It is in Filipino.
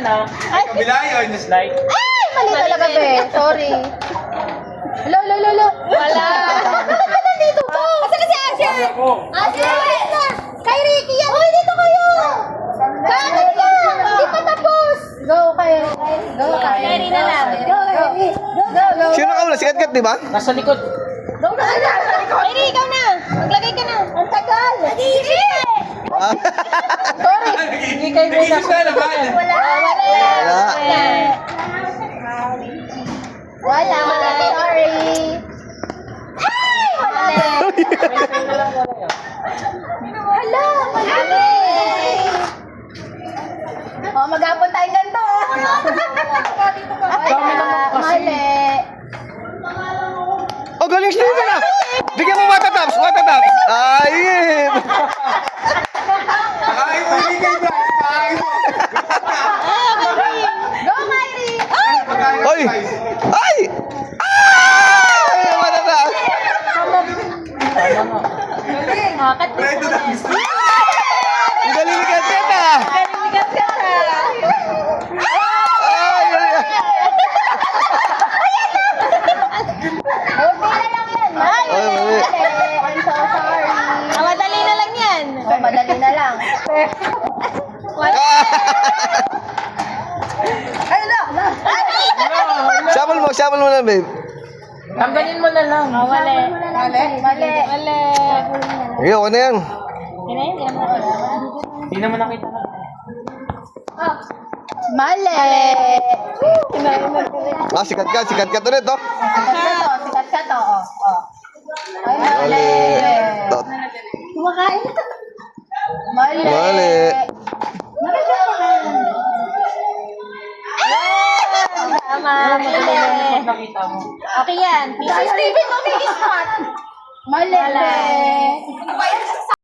Ay, kabila yun. Slide. Ay, mali talaga, be. Sorry. Hello, hello, hello. Wala. Wala dito to. Asa na si Asher? Asher! Kay Ricky yan. Hoy, dito kayo. Kanan ka. Hindi pa tapos. Go, kayo. Go, kayo. Kay na lang. Go, Kay. Go. Sino ka muna? Si Kat di ba? Nasa likod. Go na. Kay Ricky, ikaw na. Maglagay ka na. Ang tagal. Hindi. Ah. Sorry. Hindi kayo muna. Wala. Wala. Sorry. Ay! Wala. Wala. Mali. Oh, mag-aapon tayong ganito. Mali. Oh, galing siya na. Bigyan mo matataps. Ayun. Ay, hindi kayo ba? Ay, Go, Kyrie. Oy! Ay! Ay! Matataps. Ang galing ni Kat ah. Ay! Okay na lang yan. Mali. Ay, mali. I'm so sorry. Madali na lang yan. Oh, madali na lang. Ay, na. Shuffle mo na, babe. tanggalin mo na lang. Mali. Mali. Mali. Mali. Ayoko na yan. Hindi naman nakita na. Mali. Ah, sikat ka ulit, oh. Sikat ka to. Oh. Ay, mali. Tot. Kumakain. Mali. Mali. Tama. Mali. Nakita mo. Okay yan. Si Steven, mami, spot. Mali.